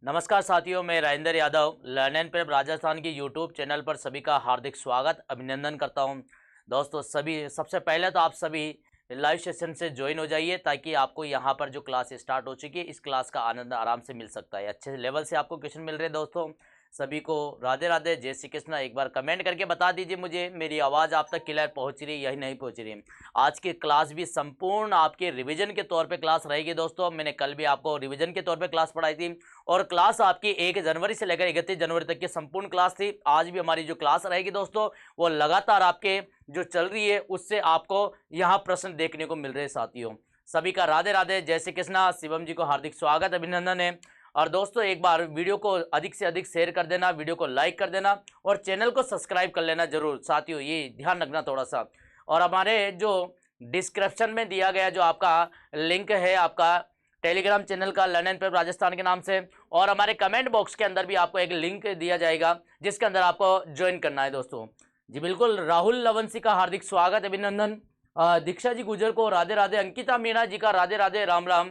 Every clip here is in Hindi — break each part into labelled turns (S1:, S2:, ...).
S1: नमस्कार साथियों, मैं Rajendra Yadav learn and prep Rajasthan की यूट्यूब चैनल पर सभी का हार्दिक स्वागत अभिनंदन करता हूं। दोस्तों सबसे पहले तो आप सभी लाइव सेशन से ज्वाइन हो जाइए ताकि आपको यहां पर जो क्लास स्टार्ट हो चुकी है इस क्लास का आनंद आराम से मिल सकता है। अच्छे लेवल से आपको क्वेश्चन मिल रहे हैं। दोस्तों सभी को राधे राधे, जय श्री कृष्ण। एक बार कमेंट करके बता दीजिए मुझे मेरी आवाज़ आप तक क्लियर पहुंच रही है या नहीं पहुंच रही है। आज की क्लास भी संपूर्ण आपके रिवीजन के तौर पे क्लास रहेगी। दोस्तों मैंने कल भी आपको रिवीजन के तौर पे क्लास पढ़ाई थी और क्लास आपकी 1 जनवरी से लेकर 31 जनवरी तक की संपूर्ण क्लास थी। आज भी हमारी जो क्लास रहेगी दोस्तों वो लगातार आपके जो चल रही है उससे आपको यहाँ प्रश्न देखने को मिल रहे हैं। साथियों सभी का राधे राधे, जय श्री कृष्णा। शिवम जी को हार्दिक स्वागत अभिनंदन है। और दोस्तों एक बार वीडियो को अधिक से अधिक शेयर कर देना, वीडियो को लाइक कर देना और चैनल को सब्सक्राइब कर लेना जरूर। साथियों ये ध्यान रखना थोड़ा सा। और हमारे जो डिस्क्रिप्शन में दिया गया जो आपका लिंक है आपका टेलीग्राम चैनल का लर्न एंड प्रेप राजस्थान के नाम से, और हमारे कमेंट बॉक्स के अंदर भी आपको एक लिंक दिया जाएगा जिसके अंदर आपको ज्वाइन करना है। दोस्तों जी बिल्कुल, राहुल लवंसी का हार्दिक स्वागत अभिनंदन। दीक्षा जी गुजर को राधे राधे, अंकिता मीणा जी का राधे राधे, राम राम।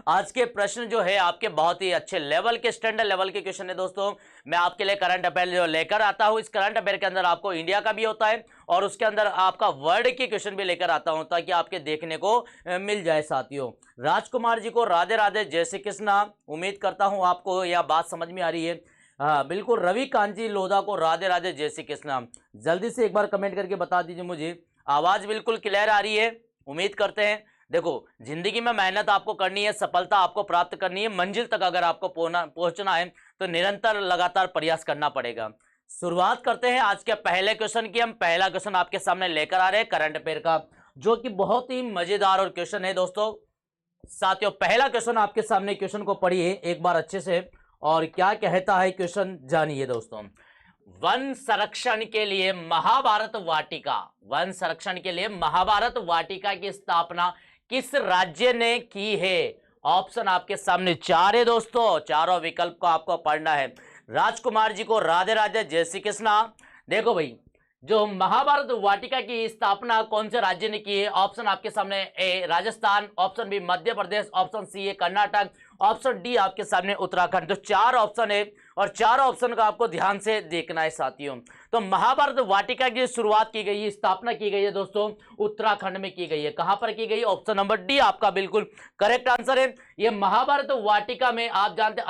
S1: आज के प्रश्न जो है आपके बहुत ही अच्छे लेवल के स्टैंडर्ड लेवल के क्वेश्चन है। दोस्तों मैं आपके लिए करंट अफेयर जो लेकर आता हूं, इस करंट अफेयर के अंदर आपको इंडिया का भी होता है और उसके अंदर आपका वर्ल्ड के क्वेश्चन भी लेकर आता हूं ताकि आपके देखने को मिल जाए। साथियों राजकुमार जी को राधे राधे, जय श्री कृष्णा। उम्मीद करता हूं आपको यह बात समझ में आ रही है। हाँ बिल्कुल, रवि कांजी लोधा को राधे राधे, जय श्री कृष्णा। जल्दी से एक बार कमेंट करके बता दीजिए मुझे आवाज बिल्कुल क्लियर आ रही है, उम्मीद करते हैं। देखो जिंदगी में मेहनत आपको करनी है, सफलता आपको प्राप्त करनी है, मंजिल तक अगर आपको पहुंचना है तो निरंतर लगातार प्रयास करना पड़ेगा। शुरुआत करते हैं आज के पहले क्वेश्चन की। हम पहला क्वेश्चन आपके सामने लेकर आ रहे हैं करंट अफेयर का, जो कि बहुत ही मजेदार और क्वेश्चन है। दोस्तों साथियों पहला क्वेश्चन आपके सामने, क्वेश्चन को पढ़िए एक बार अच्छे से और क्या कहता है क्वेश्चन जानिए। दोस्तों वन संरक्षण के लिए महाभारत वाटिका, वन संरक्षण के लिए महाभारत वाटिका की स्थापना किस राज्य ने की है? ऑप्शन आपके सामने 4 है दोस्तों, चारों विकल्प को आपको पढ़ना है। राजकुमार जी को राधे राधे, जय श्री कृष्णा। देखो भाई जो महाभारत वाटिका की स्थापना कौन से राज्य ने की है? ऑप्शन आपके सामने ए Rajasthan, option B Madhya Pradesh, option C है कर्नाटक, ऑप्शन डी आपके सामने उत्तराखंड। तो 4 ऑप्शन है और 4 ऑप्शन का आपको ध्यान से देखना है। साथियों तो महाभारत वाटिका की शुरुआत की गई है, स्थापना की गई है दोस्तों उत्तराखंड में की गई है। कहां पर की गई? ऑप्शन नंबर डी आपका बिल्कुल करेक्ट आंसर है। ये महाभारत वाटिका में आप जानते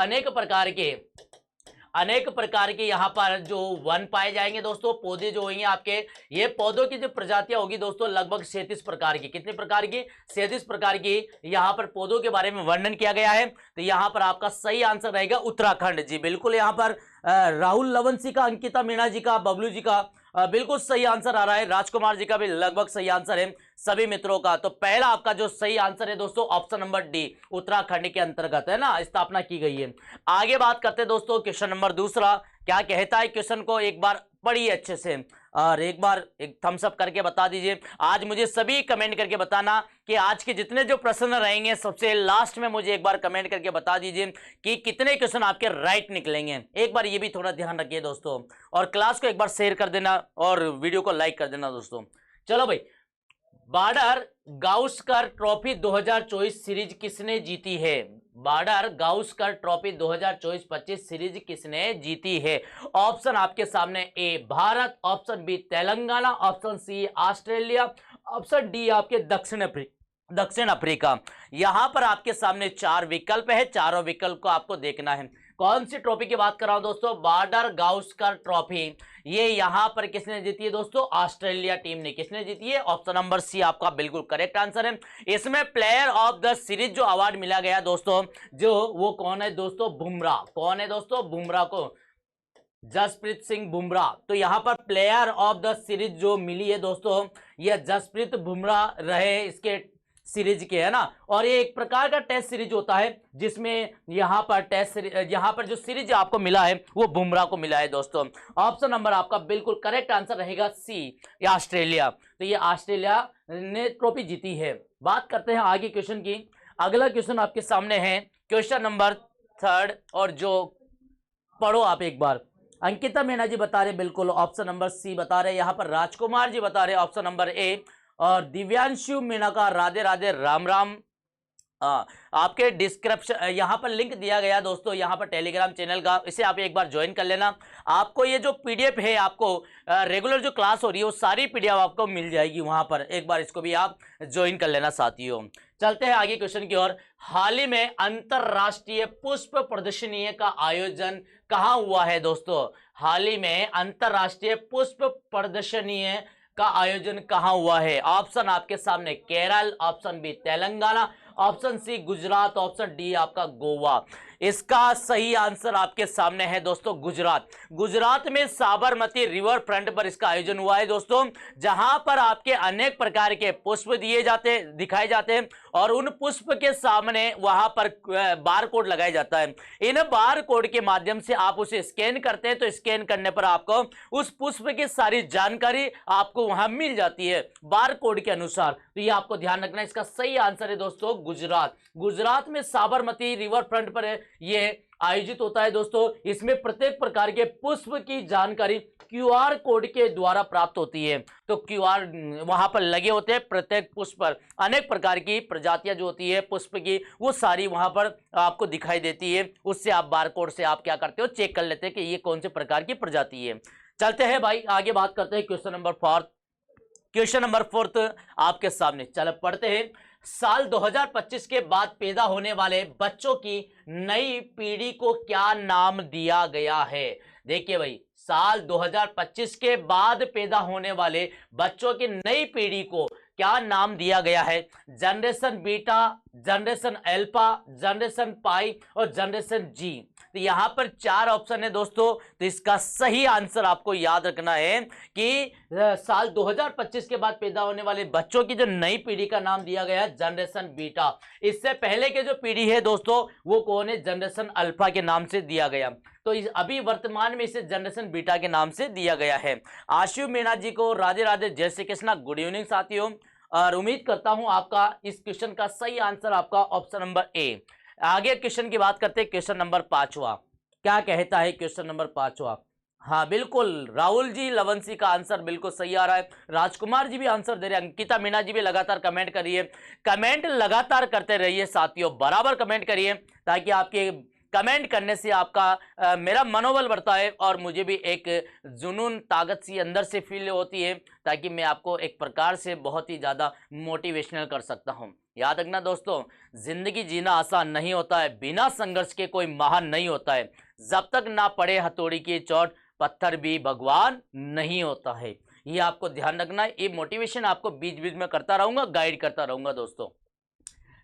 S1: अनेक प्रकार के यहाँ पर जो वन पाए जाएंगे दोस्तों, पौधे जो होंगे आपके, ये पौधों की जो प्रजातियां होगी दोस्तों लगभग 37 प्रकार की। कितने प्रकार की? 37 प्रकार की यहाँ पर पौधों के बारे में वर्णन किया गया है। तो यहाँ पर आपका सही आंसर रहेगा उत्तराखंड। जी बिल्कुल, यहाँ पर राहुल लवंसी का, अंकिता मीणा जी का, बबलू जी का बिल्कुल सही आंसर आ रहा है। राजकुमार जी का भी लगभग सही आंसर है सभी मित्रों का। तो पहला आपका जो सही आंसर है दोस्तों ऑप्शन नंबर डी, उत्तराखंड के अंतर्गत है ना स्थापना की गई है। आगे बात करते हैं दोस्तों क्वेश्चन नंबर दूसरा, क्या कहता है क्वेश्चन को एक बार पढ़िए अच्छे से और एक बार एक थम्स अप करके बता दीजिए। आज मुझे सभी कमेंट करके बताना कि आज के जितने जो प्रश्न रहेंगे सबसे लास्ट में मुझे एक बार कमेंट करके बता दीजिए कि कितने क्वेश्चन आपके राइट निकलेंगे। एक बार ये भी थोड़ा ध्यान रखिए दोस्तों, और क्लास को एक बार शेयर कर देना और वीडियो को लाइक कर देना दोस्तों। चलो भाई, बॉर्डर गावस्कर ट्रॉफी 2024 सीरीज किसने जीती है? बॉर्डर गावस्कर ट्रॉफी 2024-25 सीरीज किसने जीती है? ऑप्शन आपके सामने A Bharat, option B Telangana, option C Australia, option D आपके दक्षिण अफ्रीका। यहां पर आपके सामने 4 विकल्प है, चारों विकल्प को आपको देखना है। कौन सी ट्रॉफी की बात कर रहा हूं दोस्तों? Border Gavaskar trophy. ये यहां पर किसने जीती है दोस्तों? ऑस्ट्रेलिया टीम ने। किसने जीती है? ऑप्शन नंबर सी आपका बिल्कुल करेक्ट आंसर है। इसमें प्लेयर ऑफ द सीरीज जो अवार्ड मिला गया दोस्तों, जो वो कौन है दोस्तों? बुमराह। कौन है दोस्तों? बुमराह को, जसप्रीत सिंह बुमराह। तो यहां पर प्लेयर ऑफ द सीरीज जो मिली है दोस्तों, यह जसप्रीत बुमराह रहे इसके सीरीज के, है ना। और ये एक प्रकार का टेस्ट सीरीज होता है जिसमें यहाँ पर जो सीरीज आपको मिला है वो बुमराह को मिला है दोस्तों। ऑप्शन नंबर आपका बिल्कुल करेक्ट आंसर रहेगा सी, या ऑस्ट्रेलिया। तो ये ऑस्ट्रेलिया ने ट्रॉफी जीती है। बात करते हैं आगे क्वेश्चन की। अगला क्वेश्चन आपके सामने है क्वेश्चन नंबर 3 और जो पढ़ो आप एक बार। अंकिता मीणा जी बता रहे बिल्कुल ऑप्शन नंबर सी बता रहे, यहाँ पर राजकुमार जी बता रहे ऑप्शन नंबर ए, और दिव्यांशु मीणा का राधे राधे, राम राम। हाँ, आपके डिस्क्रिप्शन यहाँ पर लिंक दिया गया दोस्तों, यहाँ पर टेलीग्राम चैनल का, इसे आप एक बार ज्वाइन कर लेना। आपको ये जो पीडीएफ है, आपको रेगुलर जो क्लास हो रही है वो सारी पीडीएफ आपको मिल जाएगी वहाँ पर, एक बार इसको भी आप ज्वाइन कर लेना साथियों। चलते हैं आगे क्वेश्चन की ओर। हाल ही में अंतरराष्ट्रीय पुष्प प्रदर्शनी का आयोजन कहाँ हुआ है दोस्तों? हाल ही में अंतरराष्ट्रीय पुष्प प्रदर्शनी का आयोजन कहाँ हुआ है? ऑप्शन आपके सामने, Kerala, option B Telangana, option C Gujarat, option D आपका गोवा। इसका सही आंसर आपके सामने है दोस्तों, गुजरात। गुजरात में साबरमती रिवर फ्रंट पर इसका आयोजन हुआ है दोस्तों, जहां पर आपके अनेक प्रकार के पुष्प दिखाए जाते हैं और उन पुष्प के सामने वहां पर बार कोड लगाया जाता है। इन बार कोड के माध्यम से आप उसे स्कैन करते हैं, तो स्कैन करने पर आपको उस पुष्प की सारी जानकारी आपको वहां मिल जाती है बार कोड के अनुसार। तो ये आपको ध्यान रखना है, इसका सही आंसर है दोस्तों गुजरात। गुजरात में साबरमती रिवर फ्रंट पर ये आयोजित होता है दोस्तों। इसमें प्रत्येक प्रकार के पुष्प की जानकारी क्यूआर कोड के द्वारा प्राप्त होती है। तो क्यूआर वहां पर लगे होते हैं, प्रत्येक पुष्प पर अनेक प्रकार की प्रजातियां जो होती है पुष्प की, वो सारी वहां पर आपको दिखाई देती है। उससे आप बार कोड से आप क्या करते हो, चेक कर लेते हैं कि ये कौन से प्रकार की प्रजाति है। चलते हैं भाई आगे, बात करते हैं क्वेश्चन नंबर 4। क्वेश्चन नंबर 4 आपके सामने, चलो पढ़ते हैं। साल 2025 के बाद पैदा होने वाले बच्चों की नई पीढ़ी को क्या नाम दिया गया है? देखिए भाई, साल 2025 के बाद पैदा होने वाले बच्चों की नई पीढ़ी को क्या नाम दिया गया है? Generation beta, generation alpha, generation pi और जनरेशन जी। तो यहां पर 4 ऑप्शन है दोस्तों। तो इसका सही आंसर आपको याद रखना है कि साल 2025 के बाद पैदा होने वाले बच्चों की जो नई पीढ़ी का नाम दिया गया है जनरेशन बीटा। इससे पहले के जो पीढ़ी है दोस्तों वो कौन है? जनरेशन अल्फा के नाम से दिया गया। तो अभी वर्तमान में इसे जनरेशन बीटा के नाम से दिया गया है। आशु मीणा जी को राधे राधे, जय श्री कृष्णा, गुड इवनिंग साथियों। और उम्मीद करता हूं आपका इस क्वेश्चन का सही आंसर आपका ऑप्शन नंबर ए। आगे क्वेश्चन की बात करते हैं, क्वेश्चन नंबर 5वां क्या कहता है? क्वेश्चन नंबर 5वां, हाँ बिल्कुल, राहुल जी लवंसी का आंसर बिल्कुल सही आ रहा है। राजकुमार जी भी आंसर दे रहे हैं, अंकिता मीणा जी भी लगातार कमेंट करिए। कमेंट लगातार करते रहिए साथियों, बराबर कमेंट करिए, ताकि आपके कमेंट करने से आपका मेरा मनोबल बढ़ता है और मुझे भी एक जुनून ताकत सी अंदर से फील होती है, ताकि मैं आपको एक प्रकार से बहुत ही ज़्यादा मोटिवेशनल कर सकता हूं। याद रखना दोस्तों, जिंदगी जीना आसान नहीं होता है, बिना संघर्ष के कोई महान नहीं होता है। जब तक ना पड़े हथौड़ी की चोट, पत्थर भी भगवान नहीं होता है। ये आपको ध्यान रखना है। ये मोटिवेशन आपको बीच बीच में करता रहूंगा, गाइड करता रहूंगा दोस्तों।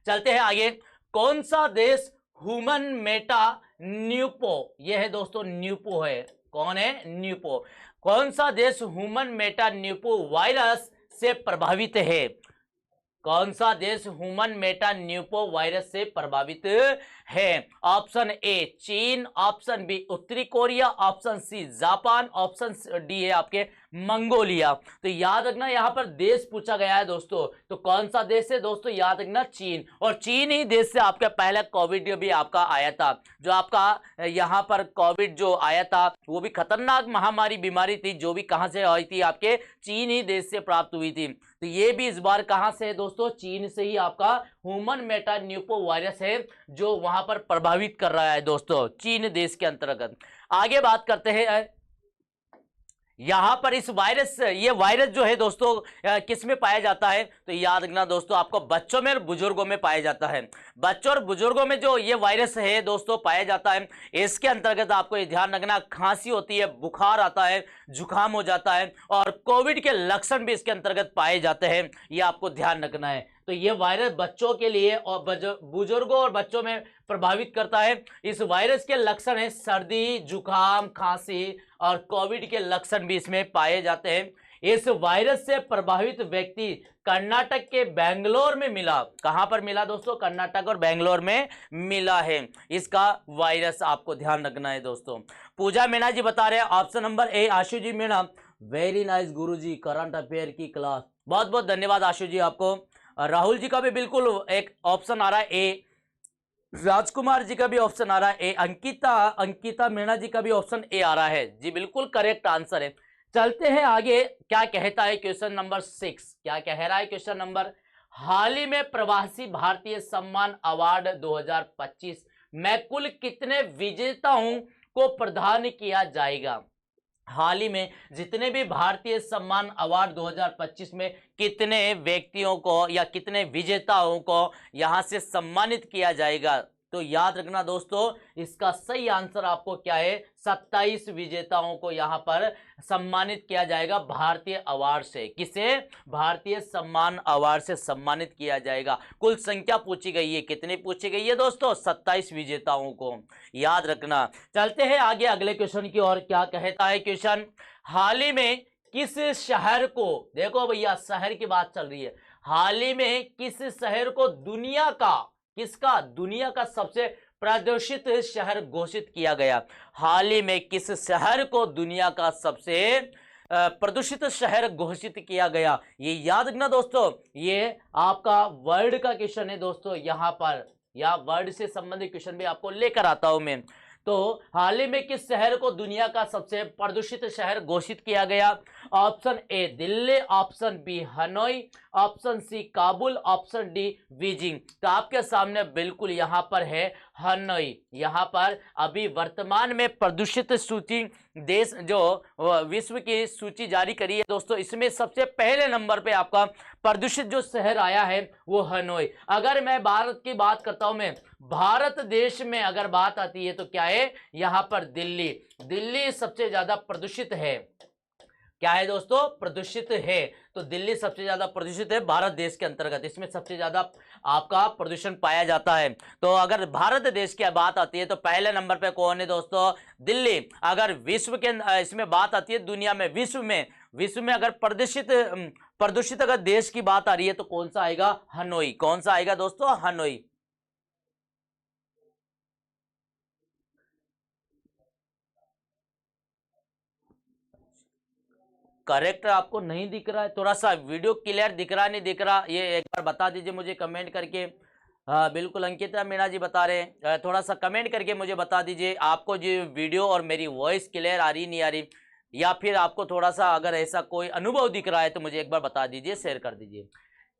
S1: चलते हैं आगे। कौन सा देश ह्यूमन मेटा न्यूपो, यह है दोस्तों न्यूपो है, कौन है? न्यूपो। कौन सा देश ह्यूमन मेटा न्यूपो वायरस से प्रभावित है? कौन सा देश ह्यूमन मेटा न्यूपो वायरस से प्रभावित है? ऑप्शन ए चीन, ऑप्शन बी उत्तरी Korea, option C Japan, option D है आपके मंगोलिया। तो याद रखना यहाँ पर देश पूछा गया है दोस्तों, तो कौन सा देश है दोस्तों? याद रखना चीन। और चीन ही देश से आपका पहला कोविड भी आपका आया था। जो आपका यहाँ पर कोविड जो आया था वो भी खतरनाक महामारी बीमारी थी, जो भी कहाँ से आई थी? आपके चीन ही देश से प्राप्त हुई थी। तो ये भी इस बार कहां से है दोस्तों? चीन से ही आपका ह्यूमन मेटा न्यूपो वायरस है जो वहां पर प्रभावित कर रहा है दोस्तों, चीन देश के अंतर्गत। आगे बात करते हैं, यहां पर इस वायरस, ये वायरस जो है दोस्तों किस में पाया जाता है? तो याद रखना दोस्तों, आपको बच्चों में और बुजुर्गों में पाया जाता है। बच्चों और बुजुर्गों में जो ये वायरस है दोस्तों पाया जाता है, इसके अंतर्गत आपको ये ध्यान रखना, खांसी होती है, बुखार आता है, जुकाम हो जाता है और कोविड के लक्षण भी इसके अंतर्गत पाए जाते हैं। ये आपको ध्यान रखना है। तो ये वायरस बच्चों के लिए और बुजुर्गों और बच्चों में प्रभावित करता है। इस वायरस के लक्षण है सर्दी, जुकाम, खांसी और कोविड के लक्षण भी इसमें पाए जाते हैं। इस वायरस से प्रभावित व्यक्ति कर्नाटक के बेंगलोर में मिला। कहां पर मिला दोस्तों? कर्नाटक और बेंगलोर में मिला है इसका वायरस, आपको ध्यान रखना है दोस्तों। पूजा मीणा जी बता रहे हैं option number A. Ashu ji Meena, very nice गुरुजी, करंट अफेयर की क्लास, बहुत बहुत धन्यवाद आशु जी आपको। राहुल जी का भी बिल्कुल एक ऑप्शन आ रहा है ए, राजकुमार जी का भी ऑप्शन आ रहा है ए, अंकिता मीणा जी का भी ऑप्शन ए आ रहा है जी, बिल्कुल करेक्ट आंसर है। चलते हैं आगे, क्या कहता है क्वेश्चन नंबर 6? क्या कह रहा है क्वेश्चन नंबर? हाल ही में प्रवासी भारतीय सम्मान अवार्ड 2025 में कुल कितने विजेताओं को प्रदान किया जाएगा? हाल ही में जितने भी भारतीय सम्मान अवार्ड 2025 में कितने व्यक्तियों को या कितने विजेताओं को यहां से सम्मानित किया जाएगा? तो याद रखना दोस्तों, इसका सही आंसर आपको क्या है? 27 विजेताओं को यहां पर सम्मानित किया जाएगा भारतीय अवार्ड से। किसे? भारतीय सम्मान अवार्ड से सम्मानित किया जाएगा। कुल संख्या पूछी गई है, कितनी पूछी गई है दोस्तों? 27 विजेताओं को, याद रखना। चलते हैं आगे अगले क्वेश्चन की ओर। क्या कहता है क्वेश्चन? हाल ही में किस शहर को, देखो भैया शहर की बात चल रही है, हाल ही में किस शहर को दुनिया का, किसका? दुनिया का सबसे प्रदूषित शहर घोषित किया गया? हाल ही में किस शहर को दुनिया का सबसे प्रदूषित शहर घोषित किया गया? ये याद रखना दोस्तों, ये आपका वर्ड का क्वेश्चन है दोस्तों। यहां पर या वर्ड से संबंधित क्वेश्चन भी आपको लेकर आता हूं मैं। तो हाल ही में किस शहर को दुनिया का सबसे प्रदूषित शहर घोषित किया गया? Option A Delhi, option B Hanoi, option C Kabul, option D Beijing. तो आपके सामने बिल्कुल यहां पर है हनोई। यहां पर अभी वर्तमान में प्रदूषित सूची देश जो विश्व की सूची जारी करी है दोस्तों, इसमें सबसे पहले नंबर पे आपका प्रदूषित जो शहर आया है वो हनोई। अगर मैं भारत की बात करता हूं, मैं भारत देश में अगर बात आती है तो क्या है? यहां पर दिल्ली। दिल्ली सबसे ज्यादा प्रदूषित है। क्या है दोस्तों? प्रदूषित है। तो दिल्ली सबसे ज्यादा प्रदूषित है भारत देश के अंतर्गत, इसमें सबसे ज्यादा आपका प्रदूषण पाया जाता है। तो अगर भारत देश की बात आती है तो पहले नंबर पे कौन है दोस्तों? दिल्ली। अगर विश्व के इसमें बात आती है, दुनिया में, विश्व में अगर प्रदूषित अगर देश की बात आ रही है तो कौन सा आएगा? हनोई। कौन सा आएगा दोस्तों? हनोई। करेक्ट आपको नहीं दिख रहा है? थोड़ा सा वीडियो क्लियर दिख रहा नहीं दिख रहा, ये एक बार बता दीजिए मुझे कमेंट करके। हाँ बिल्कुल, अंकिता मीणा जी बता रहे हैं। थोड़ा सा कमेंट करके मुझे बता दीजिए आपको जो वीडियो और मेरी वॉइस क्लियर आ रही नहीं आ रही, या फिर आपको थोड़ा सा अगर ऐसा कोई अनुभव दिख रहा है तो मुझे एक बार बता दीजिए, शेयर कर दीजिए।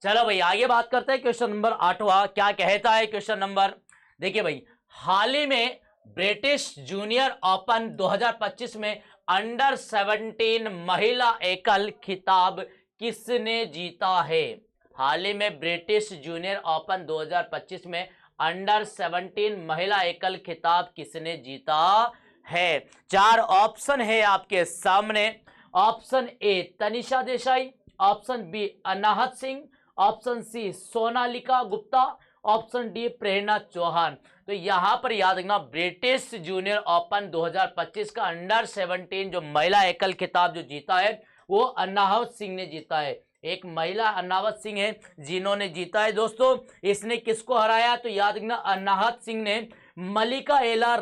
S1: चलो भाई आगे बात करते हैं। क्वेश्चन नंबर 8वां क्या कहता है? क्वेश्चन नंबर देखिए भाई, हाल ही में ब्रिटिश जूनियर ओपन 2025 में अंडर 17 महिला एकल खिताब किसने जीता है? हाल ही में ब्रिटिश जूनियर ओपन 2025 में अंडर 17 महिला एकल खिताब किसने जीता है? 4 ऑप्शन है आपके सामने। Option A Tanisha Desai, option B Anahat Singh, option C Sonalika Gupta, option D Prerna Chauhan. तो यहां पर याद रखना, ब्रिटिश जूनियर ओपन 2025 का अंडर 17 जो महिला एकल खिताब जो जीता है वो अनाहत सिंह ने जीता है। एक महिला अनाहत सिंह है जिन्होंने जीता है दोस्तों। इसने किसको हराया? तो याद रखना, अनाहत सिंह ने मलिका एला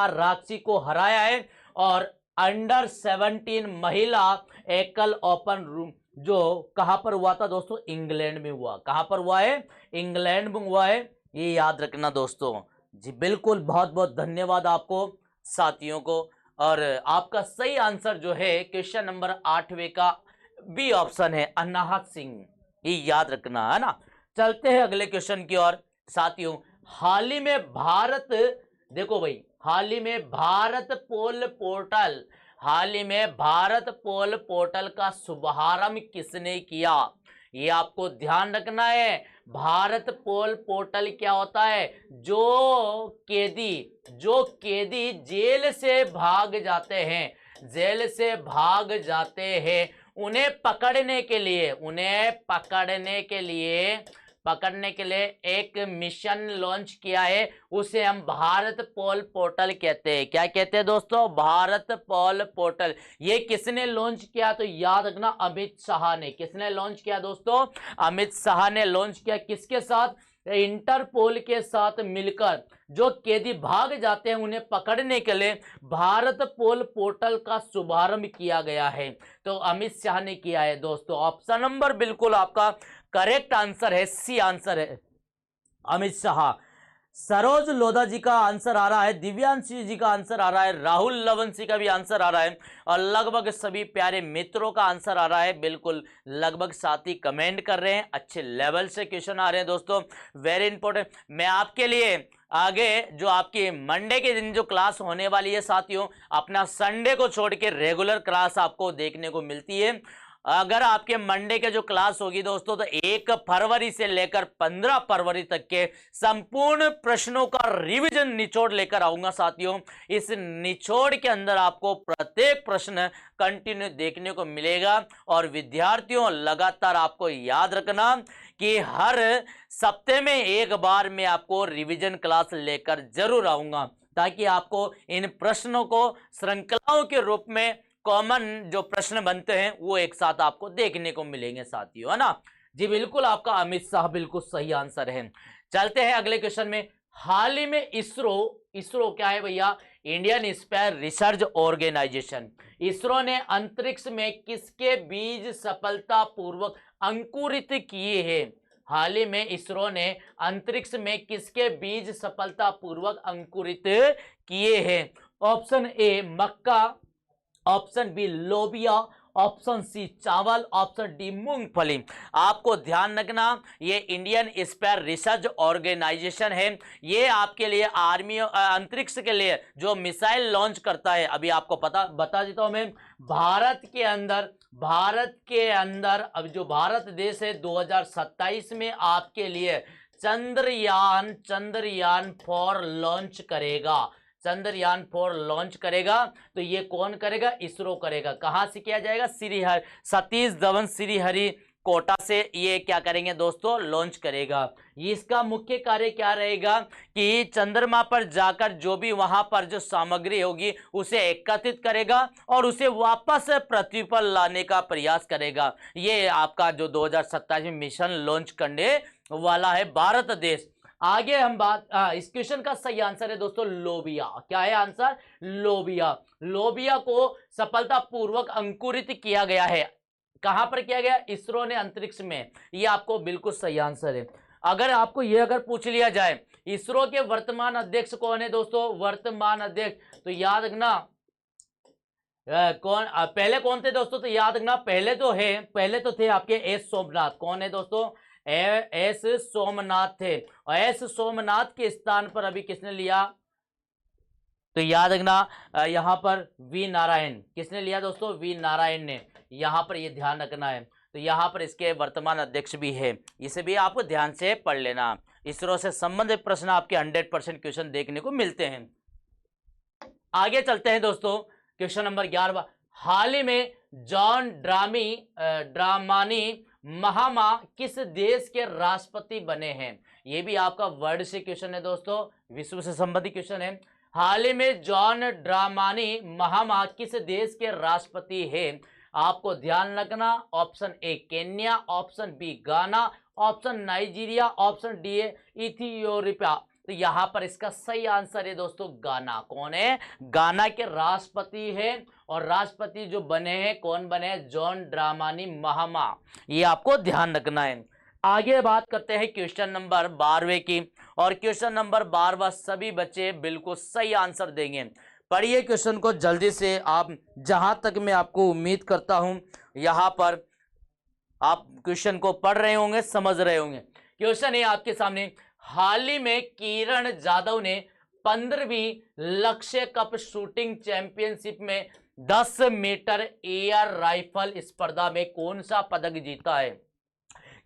S1: राक्सी को हराया है। और अंडर 17 महिला एकल ओपन रूम जो कहां पर हुआ था दोस्तों? इंग्लैंड में हुआ। कहां पर हुआ है? इंग्लैंड में हुआ है, ये याद रखना दोस्तों जी। बिल्कुल, बहुत बहुत धन्यवाद आपको साथियों को। और आपका सही आंसर जो है क्वेश्चन नंबर 8वें का बी ऑप्शन है, अनाहत सिंह, ये याद रखना है ना। चलते हैं अगले क्वेश्चन की ओर साथियों। हाल ही में भारत, देखो भाई, हाल ही में भारत पोल पोर्टल का शुभारंभ किसने किया? ये आपको ध्यान रखना है। भारत पोल पोर्टल क्या होता है? जो केदी जेल से भाग जाते हैं, उन्हें पकड़ने के लिए एक मिशन लॉन्च किया है, उसे हम भारत पोल पोर्टल कहते हैं। क्या कहते हैं दोस्तों? भारत पोल पोर्टल। ये किसने लॉन्च किया? तो याद रखना, अमित शाह ने। किसने लॉन्च किया दोस्तों? अमित शाह ने लॉन्च किया। किसके साथ? इंटरपोल के साथ मिलकर। जो कैदी भाग जाते हैं उन्हें पकड़ने के लिए भारत पोल पोर्टल का शुभारंभ किया गया है। तो अमित शाह ने किया है दोस्तों। ऑप्शन नंबर बिल्कुल आपका करेक्ट आंसर है, सी आंसर है, अमित शाह। सरोज लोधा जी का आंसर आ रहा है, दिव्यांशी जी का आंसर आ रहा है, राहुल लवंशी का भी आंसर आ रहा है और लगभग सभी प्यारे मित्रों का आंसर आ रहा है। बिल्कुल लगभग साथी कमेंट कर रहे हैं, अच्छे लेवल से क्वेश्चन आ रहे हैं दोस्तों, वेरी इंपॉर्टेंट। मैं आपके लिए आगे जो आपकी मंडे के दिन जो क्लास होने वाली है साथियों, अपना संडे को छोड़ के रेगुलर क्लास आपको देखने को मिलती है। अगर आपके मंडे के जो क्लास होगी दोस्तों, तो 1 फरवरी से लेकर 15 फरवरी तक के संपूर्ण प्रश्नों का रिवीजन निचोड़ लेकर आऊंगा साथियों। इस निचोड़ के अंदर आपको प्रत्येक प्रश्न कंटिन्यू देखने को मिलेगा और विद्यार्थियों लगातार आपको याद रखना कि हर सप्ते में एक बार मैं आपको रिवीजन क्लास लेकर जरूर आऊंगा, ताकि आपको इन प्रश्नों को श्रृंखलाओं के रूप में कॉमन जो प्रश्न बनते हैं वो एक साथ आपको देखने को मिलेंगे साथियों, है ना। जी बिल्कुल, आपका अमित शाह बिल्कुल सही आंसर है। चलते हैं अगले क्वेश्चन में। हाल ही में इसरो क्या है भैया? Indian space research organisation. ISRO ने अंतरिक्ष में किसके बीज सफलतापूर्वक अंकुरित किए हैं? हाल ही में इसरो ने अंतरिक्ष में किसके बीज सफलतापूर्वक अंकुरित किए हैं? ऑप्शन ए मक्का, ऑप्शन बी लोबिया, ऑप्शन सी चावल, ऑप्शन डी मूंगफली। आपको ध्यान रखना, ये इंडियन स्पेस रिसर्च ऑर्गेनाइजेशन है। ये आपके लिए आर्मी अंतरिक्ष के लिए जो मिसाइल लॉन्च करता है, अभी आपको बता देता हूं मैं। भारत के अंदर अब जो भारत देश है 2027 में आपके लिए चंद्रयान 4 लॉन्च करेगा। चंद्रयान 4 लॉन्च करेगा, तो ये कौन करेगा? इसरो करेगा। कहां से किया जाएगा? सतीश धवन श्रीहरि कोटा से ये क्या करेंगे दोस्तों? लॉन्च करेगा। इसका मुख्य कार्य क्या रहेगा कि चंद्रमा पर जाकर जो भी वहां पर जो सामग्री होगी उसे एकत्रित करेगा और उसे वापस पृथ्वी पर लाने का प्रयास करेगा। ये आपका जो 2027 में मिशन लॉन्च करने वाला है भारत देश। आगे हम इस क्वेश्चन का सही आंसर है दोस्तों लोबिया। क्या है आंसर? लोबिया। लोबिया को सफलतापूर्वक अंकुरित किया गया है। कहां पर किया गया? इसरो ने अंतरिक्ष में। ये आपको बिल्कुल सही आंसर है। अगर आपको यह अगर पूछ लिया जाए इसरो के वर्तमान अध्यक्ष कौन है दोस्तों? वर्तमान अध्यक्ष तो याद रखना पहले कौन थे दोस्तों? तो याद रखना पहले तो थे आपके एस सोमनाथ। कौन है दोस्तों? एस सोमनाथ थे। और एस सोमनाथ के स्थान पर अभी किसने लिया? तो याद रखना यहां पर वी नारायण। किसने लिया दोस्तों? वी नारायण ने। यहां पर ये ध्यान रखना है। तो यहां पर इसके वर्तमान अध्यक्ष भी है, इसे भी आपको ध्यान से पढ़ लेना। इसरो से संबंधित प्रश्न आपके 100% क्वेश्चन देखने को मिलते हैं। आगे चलते हैं दोस्तों, क्वेश्चन नंबर 11। हाल ही में जॉन ड्रामानी महामा किस देश के राष्ट्रपति बने हैं? यह भी आपका वर्ड से क्वेश्चन है दोस्तों, विश्व से संबंधित क्वेश्चन है। हाल ही में जॉन ड्रामानी महामा किस देश के राष्ट्रपति हैं? आपको ध्यान रखना, option A Kenya, option B Ghana, option Nigeria, option D Ethiopia. तो यहां पर इसका सही आंसर है दोस्तों गाना। कौन है? गाना के राष्ट्रपति है और राष्ट्रपति जो बने हैं, कौन बने हैं? जॉन ड्रामानी महामा। ये आपको ध्यान रखना है। आगे बात करते हैं क्वेश्चन नंबर 12वें की, और क्वेश्चन नंबर 12वां सभी बच्चे बिल्कुल सही आंसर देंगे। पढ़िए क्वेश्चन को जल्दी से। आप जहां तक मैं आपको उम्मीद करता हूं यहां पर आप क्वेश्चन को पढ़ रहे होंगे, समझ रहे होंगे। क्वेश्चन है आपके सामने। हाल ही में किरण जाधव ने 15वीं लक्ष्य कप शूटिंग चैंपियनशिप में 10 मीटर एयर राइफल स्पर्धा में कौन सा पदक जीता है?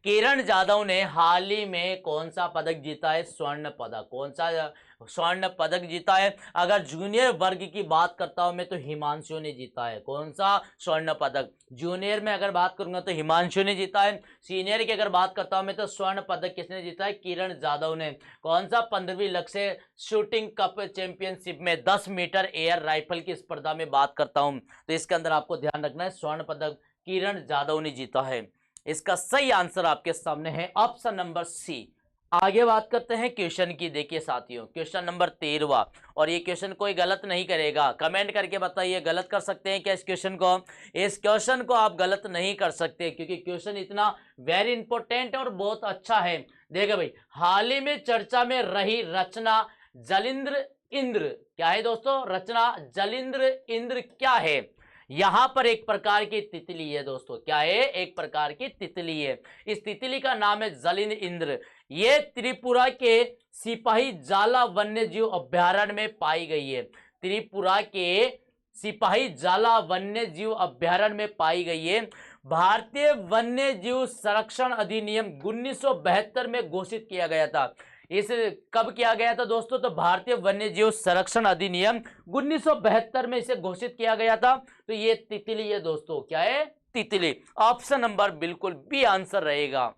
S1: किरण जाधव ने हाल ही में कौन सा पदक जीता है? स्वर्ण पदक। कौन सा स्वर्ण पदक जीता है? अगर जूनियर वर्ग की बात करता हूं मैं तो हिमांशु ने जीता है। कौन सा स्वर्ण पदक? जूनियर में अगर बात करूंगा तो हिमांशु ने जीता है। सीनियर की अगर बात करता हूं मैं तो स्वर्ण पदक किसने जीता है? किरण जाधव ने। कौन सा? 15वीं लक्ष्य शूटिंग कप चैंपियनशिप में 10 मीटर एयर राइफल की स्पर्धा में बात करता हूं, तो इसके अंदर आपको ध्यान रखना है स्वर्ण पदक किरण जाधव ने जीता है। इसका सही आंसर आपके सामने है ऑप्शन नंबर सी। आगे बात करते हैं क्वेश्चन की। देखिए साथियों, क्वेश्चन नंबर 13वां, और ये क्वेश्चन कोई गलत नहीं करेगा। कमेंट करके बताइए गलत कर सकते हैं क्या इस क्वेश्चन को? इस क्वेश्चन को आप गलत नहीं कर सकते, क्योंकि क्वेश्चन इतना वेरी इंपॉर्टेंट और बहुत अच्छा है। देखिए भाई, हाल ही में चर्चा में रही रचना जलिंद्र इंद्र, क्या है दोस्तों? रचना जलिंद्र इंद्र क्या है? यहां पर एक प्रकार की तितली है दोस्तों। क्या है? एक प्रकार की तितली है। इस तितली का नाम है जलिंद्र इंद्र। ये त्रिपुरा के सिपाही जाला वन्य जीव अभ्यारण्य में पाई गई है। त्रिपुरा के सिपाही जाला वन्य जीव अभ्यारण्य में पाई गई है। भारतीय वन्य जीव संरक्षण अधिनियम 1972 में घोषित किया गया था। इस कब किया गया था दोस्तों? तो भारतीय वन्य जीव संरक्षण अधिनियम 1972 में इसे घोषित किया गया था। तो ये तितली है दोस्तों। क्या है? तितली। ऑप्शन नंबर बिल्कुल बी आंसर रहेगा।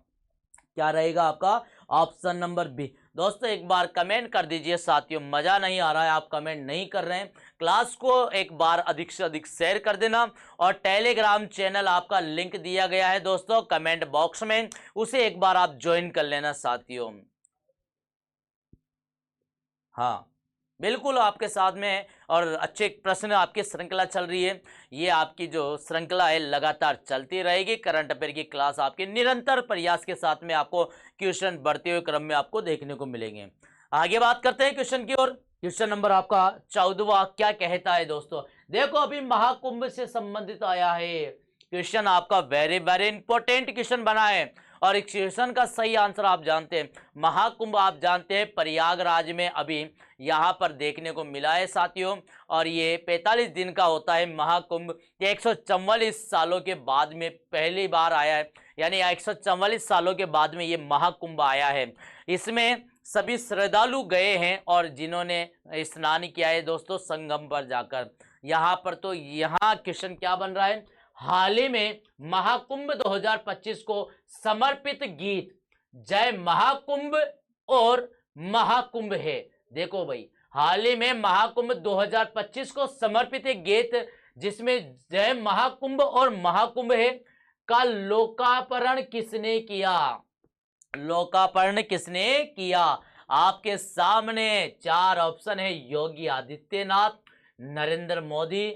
S1: क्या रहेगा आपका? Option number B. दोस्तों एक बार कमेंट कर दीजिए साथियों, मजा नहीं आ रहा है आप कमेंट नहीं कर रहे हैं। क्लास को एक बार अधिक से अधिक शेयर कर देना और टेलीग्राम चैनल आपका लिंक दिया गया है दोस्तों कमेंट बॉक्स में, उसे एक बार आप ज्वाइन कर लेना साथियों। हाँ बिल्कुल आपके साथ में है और अच्छे प्रश्न आपकी श्रृंखला चल रही है। ये आपकी जो श्रृंखला है लगातार चलती रहेगी। करंट अफेयर की क्लास आपके निरंतर प्रयास के साथ में आपको क्वेश्चन बढ़ते हुए क्रम में आपको देखने को मिलेंगे। आगे बात करते हैं क्वेश्चन की ओर। क्वेश्चन नंबर आपका 14वां क्या कहता है दोस्तों? देखो अभी महाकुंभ से संबंधित आया है क्वेश्चन आपका, वेरी वेरी इंपॉर्टेंट क्वेश्चन बना है। और इस क्वेश्चन का सही आंसर आप जानते हैं, महाकुंभ आप जानते हैं प्रयागराज में अभी यहाँ पर देखने को मिला है साथियों। और ये 45 दिन का होता है महाकुंभ। 144 सालों के बाद में पहली बार आया है, यानी 144 सालों के बाद में ये महाकुंभ आया है। इसमें सभी श्रद्धालु गए हैं और जिन्होंने स्नान किया है दोस्तों संगम पर जाकर। यहाँ पर तो यहाँ क्वेश्चन क्या बन रहा है? हाल ही में महाकुंभ 2025 को समर्पित गीत जय महाकुंभ और महाकुंभ है। देखो भाई, हाल ही में महाकुंभ 2025 को समर्पित एक गीत जिसमें जय महाकुंभ और महाकुंभ है का लोकार्पण किसने किया? लोकार्पण किसने किया? आपके सामने 4 ऑप्शन है, योगी आदित्यनाथ, नरेंद्र मोदी,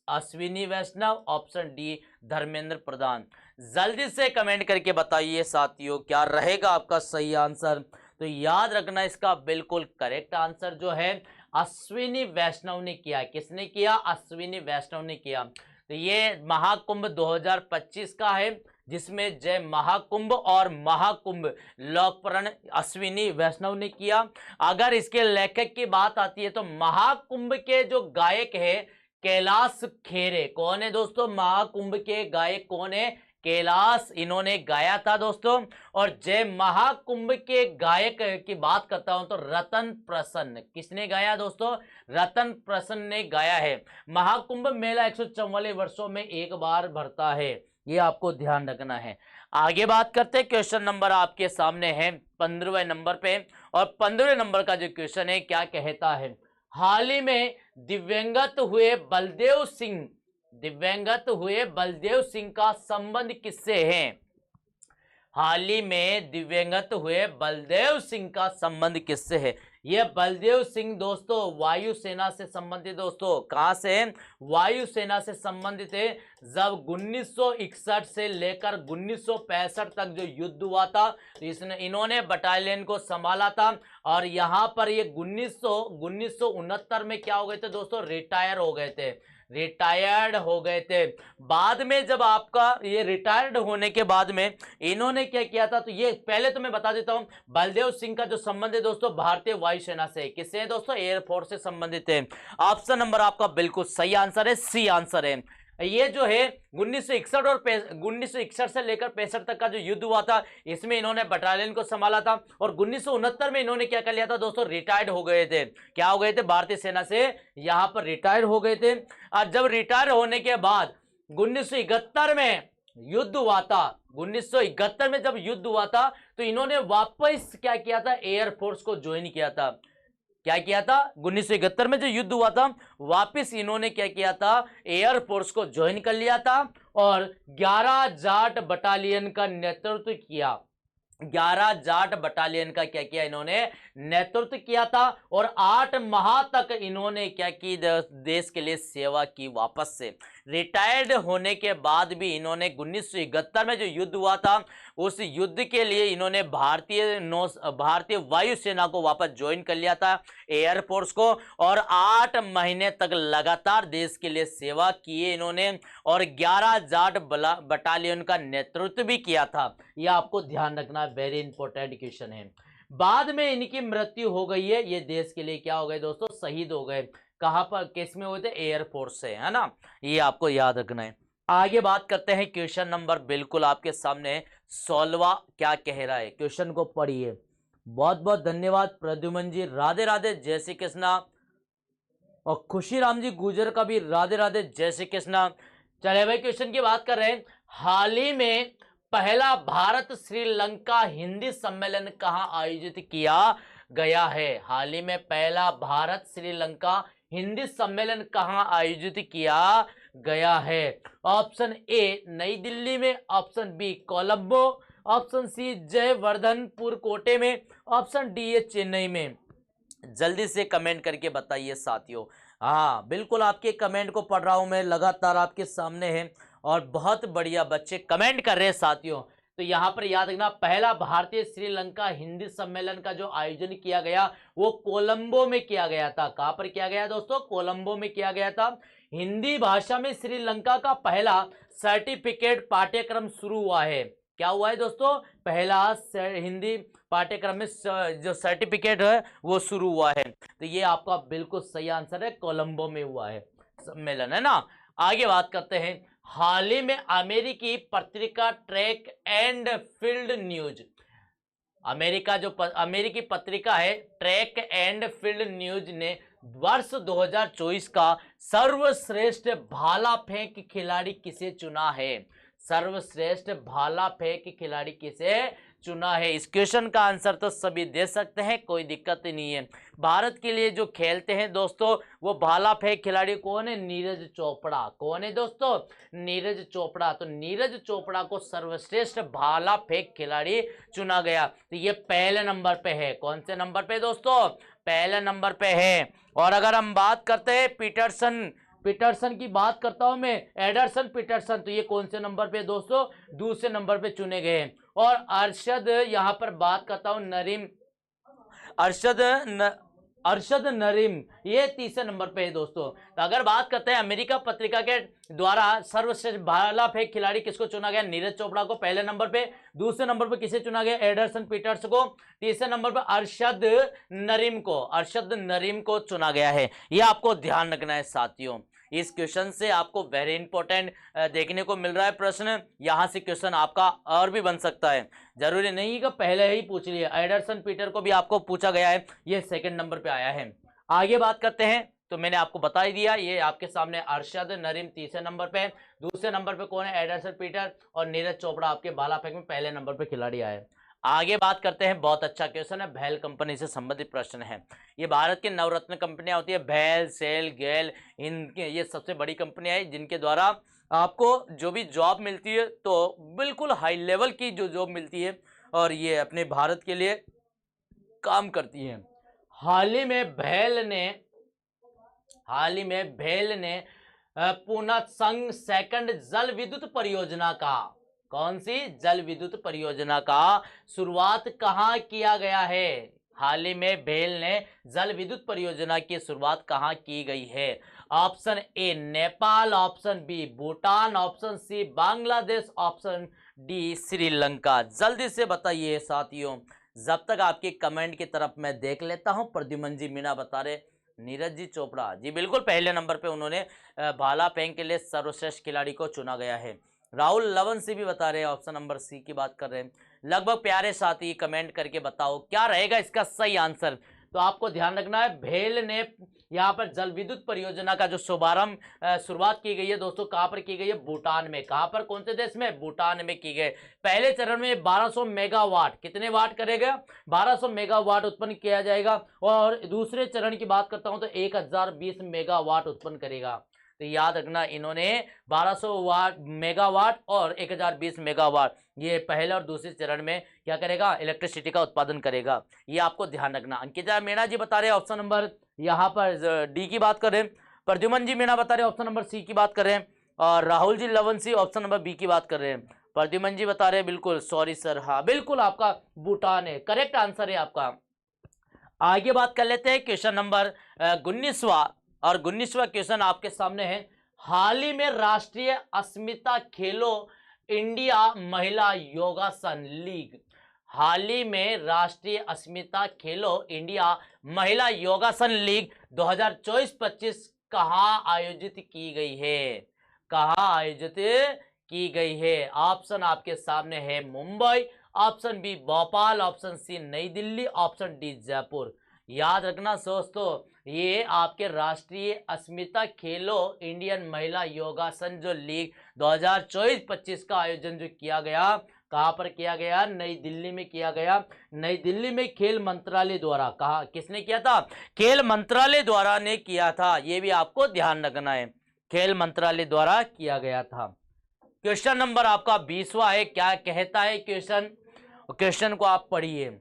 S1: अश्विनी वैष्णव, ऑप्शन डी धर्मेंद्र प्रधान। जल्दी से कमेंट करके बताइए साथियों क्या रहेगा आपका सही आंसर। तो याद रखना इसका बिल्कुल करेक्ट आंसर जो है अश्विनी वैष्णव ने किया। किसने किया? अश्विनी वैष्णव ने किया। तो ये महाकुंभ 2025 का है जिसमें जय महाकुंभ और महाकुंभ लोकार्पण अश्विनी वैष्णव ने किया। अगर इसके लेखक की बात आती है तो महाकुंभ के जो गायक है कैलाश खेरे। कौन है दोस्तों? महाकुंभ के गायक कौन है? कैलाश, इन्होंने गाया था दोस्तों। और जय महाकुंभ के गायक की बात करता हूं तो रतन प्रसन्न। किसने गाया दोस्तों? रतन प्रसन्न ने गाया है। महाकुंभ मेला 144 वर्षों में एक बार भरता है, ये आपको ध्यान रखना है। आगे बात करते हैं, क्वेश्चन नंबर आपके सामने है 15वें नंबर पे। और 15वें नंबर का जो क्वेश्चन है क्या कहता है? हाल ही में दिव्यांगत हुए बलदेव सिंह का संबंध किससे है? हाल ही में दिव्यांगत हुए बलदेव सिंह का संबंध किससे है? यह बलदेव सिंह दोस्तों वायुसेना से संबंधित। दोस्तों कहां से? वायुसेना से संबंधित है। जब 1961 से लेकर 1965 तक जो युद्ध हुआ था तो इन्होंने बटालियन को संभाला था। और यहाँ पर ये 1969 में क्या हो गए थे दोस्तों? रिटायर हो गए थे। रिटायर्ड हो गए थे। बाद में जब आपका ये रिटायर्ड होने के बाद में इन्होंने क्या किया था? तो ये पहले तो मैं बता देता हूं, बलदेव सिंह का जो संबंध है दोस्तों भारतीय वायुसेना से। किससे है दोस्तों? एयरफोर्स से संबंधित है। ऑप्शन नंबर आपका बिल्कुल सही आंसर है, सी आंसर है। ये जो है 1961 और 1961 से लेकर 65 तक का जो युद्ध हुआ था इसमें इन्होंने बटालियन को संभाला था। और 1969 में इन्होंने क्या कर लिया था दोस्तों? रिटायर्ड हो गए थे। क्या हो गए थे? भारतीय सेना से यहां पर रिटायर हो गए थे। और जब रिटायर होने के बाद 1971 में युद्ध हुआ था, 1971 में जब युद्ध हुआ था तो इन्होंने वापस क्या किया था? एयरफोर्स को ज्वाइन किया था। क्या किया था? 1971 में जो युद्ध हुआ था वापस इन्होंने क्या किया था? एयरफोर्स को ज्वाइन कर लिया था और 11 जाट बटालियन का नेतृत्व किया। 11 जाट बटालियन का क्या किया? इन्होंने नेतृत्व किया था। और 8 माह तक इन्होंने क्या की? देश के लिए सेवा की वापस से। रिटायर्ड होने के बाद भी इन्होंने 1971 में जो युद्ध हुआ था उस युद्ध के लिए इन्होंने भारतीय वायुसेना को वापस ज्वाइन कर लिया था, एयरफोर्स को, और 8 महीने तक लगातार देश के लिए सेवा किए इन्होंने और 11 जाट बटालियन का नेतृत्व भी किया था। यह आपको ध्यान रखना, वेरी इंपॉर्टेंट क्वेश्चन है। बाद में इनकी मृत्यु हो गई है, ये देश के लिए क्या हो गए दोस्तों, शहीद हो गए। कहां पर, किस में हुए थे, एयरफोर्स से, है ना, ये आपको याद रखना है। आगे बात करते हैं, क्वेश्चन नंबर बिल्कुल आपके सामने 16वां क्या कह रहा है, क्वेश्चन को पढ़िए। बहुत बहुत धन्यवाद प्रद्युमन जी, राधे राधे, जय श्री कृष्णा। और खुशीराम जी गुजर का भी राधे राधे, जय श्री कृष्णा। चले भाई, क्वेश्चन की बात कर रहे हैं। हाल ही में पहला भारत श्रीलंका हिंदी सम्मेलन कहां आयोजित किया गया है? हाल ही में पहला भारत श्रीलंका हिंदी सम्मेलन कहां आयोजित किया गया है? ऑप्शन ए नई दिल्ली में, option B Colombo, option C Jayawardenepura Kotte में, ऑप्शन डी है चेन्नई में। जल्दी से कमेंट करके बताइए साथियों। हाँ बिल्कुल, आपके कमेंट को पढ़ रहा हूं मैं, लगातार आपके सामने है और बहुत बढ़िया बच्चे कमेंट कर रहे हैं साथियों। तो यहाँ पर याद रखना, पहला भारतीय श्रीलंका हिंदी सम्मेलन का जो आयोजन किया गया वो कोलंबो में किया गया था। कहां पर किया गया दोस्तों? कोलंबो में किया गया था। हिंदी भाषा में श्रीलंका का पहला सर्टिफिकेट पाठ्यक्रम शुरू हुआ है। क्या हुआ है दोस्तों? पहला हिंदी पाठ्यक्रम में जो सर्टिफिकेट है वो शुरू हुआ है। तो ये आपका बिल्कुल सही आंसर है, कोलंबो में हुआ है सम्मेलन, है ना। आगे बात करते हैं। हाल ही में अमेरिकी पत्रिका ट्रैक एंड फील्ड न्यूज, अमेरिकी पत्रिका है ट्रैक एंड फील्ड न्यूज ने वर्ष 2024 का सर्वश्रेष्ठ भाला फेंक खिलाड़ी किसे चुना है? सर्वश्रेष्ठ भाला फेंक खिलाड़ी किसे चुना है? इस क्वेश्चन का आंसर तो सभी दे सकते हैं, कोई दिक्कत ही नहीं है। भारत के लिए जो खेलते हैं दोस्तों वो भाला फेंक खिलाड़ी कौन है? नीरज चोपड़ा। कौन है दोस्तों? नीरज चोपड़ा। तो नीरज चोपड़ा को सर्वश्रेष्ठ भाला फेंक खिलाड़ी चुना गया। तो ये पहले नंबर पे है। कौन से नंबर पे दोस्तों? पहले नंबर पे है। और अगर हम बात करते हैं पीटरसन की बात करता हूं मैं, एडरसन पीटरसन, तो ये कौन से नंबर पे दोस्तों? दूसरे नंबर पे चुने गए हैं। और अरशद, यहां पर बात करता हूं नरीम, अरशद नरीम, ये तीसरे नंबर पे है दोस्तों। तो अगर बात करते हैं अमेरिका पत्रिका के द्वारा सर्वश्रेष्ठ भाला फेंक खिलाड़ी किसको चुना गया? नीरज चोपड़ा को पहले नंबर पे। दूसरे नंबर पे किसे चुना गया? एडरसन पीटर्स को। तीसरे नंबर पे अरशद नरीम को चुना गया है। ये आपको ध्यान रखना है साथियों। इस क्वेश्चन से आपको वेरी इंपॉर्टेंट देखने को मिल रहा है प्रश्न। यहां से क्वेश्चन आपका और भी बन सकता है, जरूरी नहीं कि पहले ही पूछ लिया। एडरसन पीटर को भी आपको पूछा गया है, ये सेकंड नंबर पे आया है। आगे बात करते हैं। तो मैंने आपको बता ही दिया, ये आपके सामने अरशद नरीम तीसरे नंबर पे, दूसरे नंबर पे कौन है? Anderson Peter. और नीरज चोपड़ा आपके भाला फेंक में पहले नंबर पे खिलाड़ी आए। आगे बात करते हैं। बहुत अच्छा क्वेश्चन है, भेल कंपनी से संबंधित प्रश्न है। ये भारत की नवरत्न कंपनियां होती है, भेल, सेल, गेल, इनके ये सबसे बड़ी कंपनियां हैं जिनके द्वारा आपको जो भी जॉब मिलती है तो बिल्कुल हाई लेवल की जो जॉब मिलती है और ये अपने भारत के लिए काम करती है। हाल ही में भेल ने पुनः संग सेकंड जल विद्युत परियोजना का, कौन सी जल विद्युत परियोजना का शुरुआत कहां किया गया है? हाल ही में भेल ने जल विद्युत परियोजना की शुरुआत कहां की गई है? Option A Nepal, option B Bhutan, option C Bangladesh, option D Sri Lanka. जल्दी से बताइए साथियों। जब तक आपके कमेंट की तरफ मैं देख लेता हूं। प्रद्युमन जी मीणा बता रहे नीरज जी चोपड़ा, जी बिल्कुल पहले नंबर पे उन्होंने भाला फेंक के लिए सर्वश्रेष्ठ खिलाड़ी को चुना गया है। राहुल लवन से भी बता रहे हैं, ऑप्शन नंबर सी की बात कर रहे हैं। लगभग प्यारे साथी कमेंट करके बताओ क्या रहेगा इसका सही आंसर। तो आपको ध्यान रखना है, भेल ने यहाँ पर जल विद्युत परियोजना का जो शुरुआत की गई है दोस्तों, कहां पर की गई है? भूटान में। कहां पर? कौन से देश में? भूटान में की गई। पहले चरण में 1200 मेगावाट, कितने वाट करेगा? 1200 मेगावाट उत्पन्न किया जाएगा। और दूसरे चरण की बात करता हूं तो 1020 मेगावाट उत्पन्न करेगा। तो याद रखना, इन्होंने 1200 मेगावाट और 1020 मेगावाट ये पहले और दूसरे चरण में क्या करेगा? इलेक्ट्रिसिटी का उत्पादन करेगा। ये आपको ध्यान रखना। अंकिता मीणा जी बता रहे हैं ऑप्शन नंबर यहाँ पर डी की बात कर रहे हैं। प्रद्युमन जी मीणा बता रहे हैं ऑप्शन नंबर सी की बात कर रहे हैं। और राहुल जी लवन सी ऑप्शन नंबर बी की बात कर रहे हैं। प्रद्युमन जी बता रहे हैं बिल्कुल, सॉरी सर, हाँ बिल्कुल आपका भूटान है, करेक्ट आंसर है आपका। आगे बात कर लेते हैं क्वेश्चन नंबर 19वां, और 19वां क्वेश्चन आपके सामने है। हाल ही में राष्ट्रीय अस्मिता खेलो इंडिया महिला योगासन लीग, हाल ही में राष्ट्रीय अस्मिता खेलो इंडिया महिला योगासन लीग 2024-25 कहाँ आयोजित की गई है, कहाँ आयोजित की गई है? ऑप्शन आपके सामने है Mumbai, option B Bhopal, option C New Delhi, option D Jaipur. याद रखना दोस्तों, ये आपके राष्ट्रीय अस्मिता खेलो इंडियन महिला योगासन जो लीग 2024-25 का आयोजन जो किया गया, कहाँ पर किया गया? नई दिल्ली में किया गया। नई दिल्ली में खेल मंत्रालय द्वारा, कहा किसने किया था? खेल मंत्रालय द्वारा ने किया था, ये भी आपको ध्यान रखना है, खेल मंत्रालय द्वारा किया गया था। क्वेश्चन नंबर आपका 20वां है, क्या कहता है क्वेश्चन? क्वेश्चन को आप पढ़िए।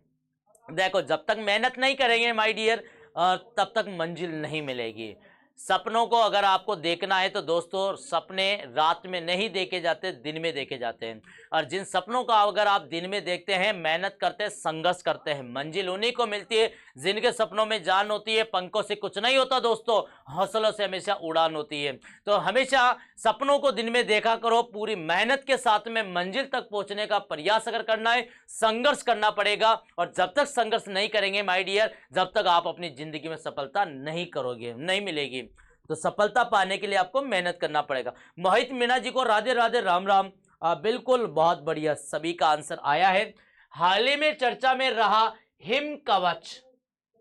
S1: देखो, जब तक मेहनत नहीं करेंगे माय डियर, तब तक मंजिल नहीं मिलेगी। सपनों को अगर आपको देखना है तो दोस्तों, सपने रात में नहीं देखे जाते, दिन में देखे जाते हैं। और जिन सपनों का अगर आप दिन में देखते हैं, मेहनत करते हैं, संघर्ष करते हैं, मंजिल उन्हीं को मिलती है जिनके सपनों में जान होती है। पंखों से कुछ नहीं होता दोस्तों, हौसलों से हमेशा उड़ान होती है। तो हमेशा सपनों को दिन में देखा करो, पूरी मेहनत के साथ में मंजिल तक पहुंचने का प्रयास अगर करना है, संघर्ष करना पड़ेगा। और जब तक संघर्ष नहीं करेंगे माय डियर, जब तक आप अपनी जिंदगी में सफलता नहीं करोगे, नहीं मिलेगी। तो सफलता पाने के लिए आपको मेहनत करना पड़ेगा। मोहित मीना जी को राधे राधे, राम राम। बिल्कुल, बहुत बढ़िया, सभी का आंसर आया है। हाल ही में चर्चा में रहा हिम कवच,